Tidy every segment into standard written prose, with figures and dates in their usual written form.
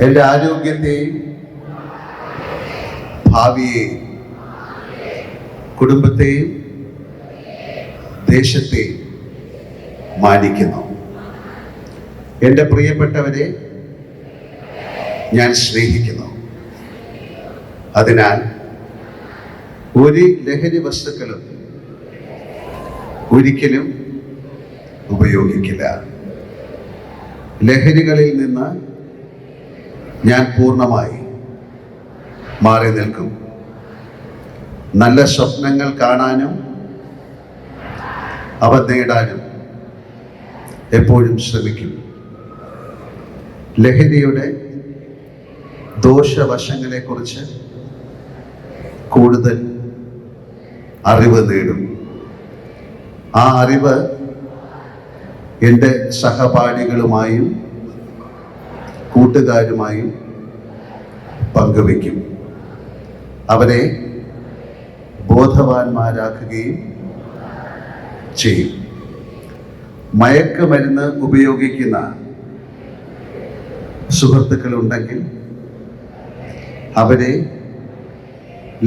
എൻ്റെ ആരോഗ്യത്തെയും ഭാവിയെയും കുടുംബത്തെയും ദേശത്തെയും മാനിക്കുന്നു. എൻ്റെ പ്രിയപ്പെട്ടവരെ ഞാൻ സ്നേഹിക്കുന്നു. അതിനാൽ ഒരു ലഹരി വസ്തുക്കളും ഒരിക്കലും ഉപയോഗിക്കില്ല. ലഹരികളിൽ നിന്ന് ഞാൻ പൂർണ്ണമായി മാറി നിൽക്കും. നല്ല സ്വപ്നങ്ങൾ കാണാനും അവ നേടാനും എപ്പോഴും ശ്രമിക്കും. ലഹരിയുടെ ദോഷവശങ്ങളെക്കുറിച്ച് കൂടുതൽ അറിവ് നേടും. ആ അറിവ് എൻ്റെ സഹപാഠികളുമായും കൂട്ടുകാരുമായും പങ്കുവയ്ക്കും. അവരെ ബോധവാന്മാരാക്കുകയും ചെയ്യും. മയക്കുമരുന്ന് ഉപയോഗിക്കുന്ന സുഹൃത്തുക്കളുണ്ടെങ്കിൽ അവരെ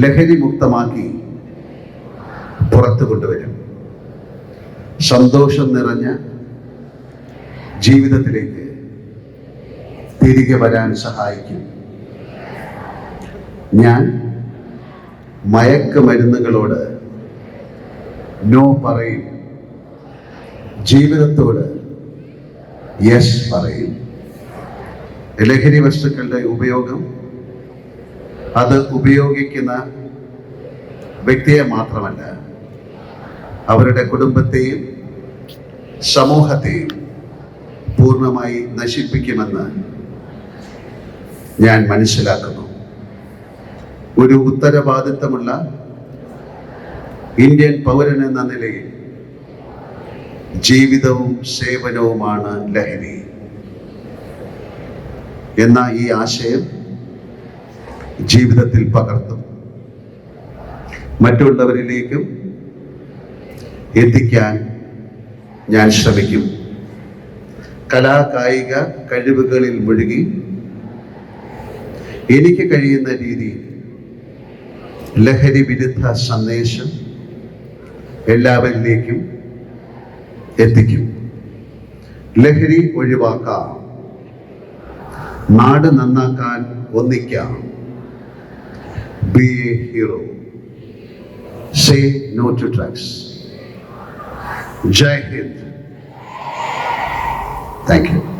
ലഹരി മുക്തമാക്കി പുറത്തു കൊണ്ടുവരും. സന്തോഷം നിറഞ്ഞ ജീവിതത്തിലേക്ക് തിരികെ വരാൻ സഹായിക്കും. ഞാൻ മയക്കുമരുന്നുകളോട് നോ പറയും. ജീവിതത്തോട് യെസ് പറയും. ലഹരി വസ്തുക്കളുടെ ഉപയോഗം അത് ഉപയോഗിക്കുന്ന വ്യക്തിയെ മാത്രമല്ല, അവരുടെ കുടുംബത്തെയും സമൂഹത്തെയും പൂർണ്ണമായി നശിപ്പിക്കുമെന്ന് ഞാൻ മനസ്സിലാക്കുന്നു. ഒരു ഉത്തരവാദിത്തമുള്ള ഇന്ത്യൻ പൗരൻ എന്ന നിലയിൽ ജീവിതവും സേവനവുമാണ് ലഹരി എന്ന ഈ ആശയം ജീവിതത്തിൽ പകർത്തും മറ്റുള്ളവരിലേക്കും എത്തിക്കാൻ ഞാൻ ശ്രമിക്കും. കലാകായിക കഴിവുകളിൽ മുഴുകി എനിക്ക് കഴിയുന്ന രീതിയിൽ ലഹരി വിരുദ്ധ സന്ദേശം എല്ലാവരിലേക്കും എത്തിക്കും. ലഹരി ഒഴിവാക്കാം, നാട് നന്നാക്കാൻ ഒന്നിക്കാം. Be a hero. Say no to drugs. Jai Hind. Thank you.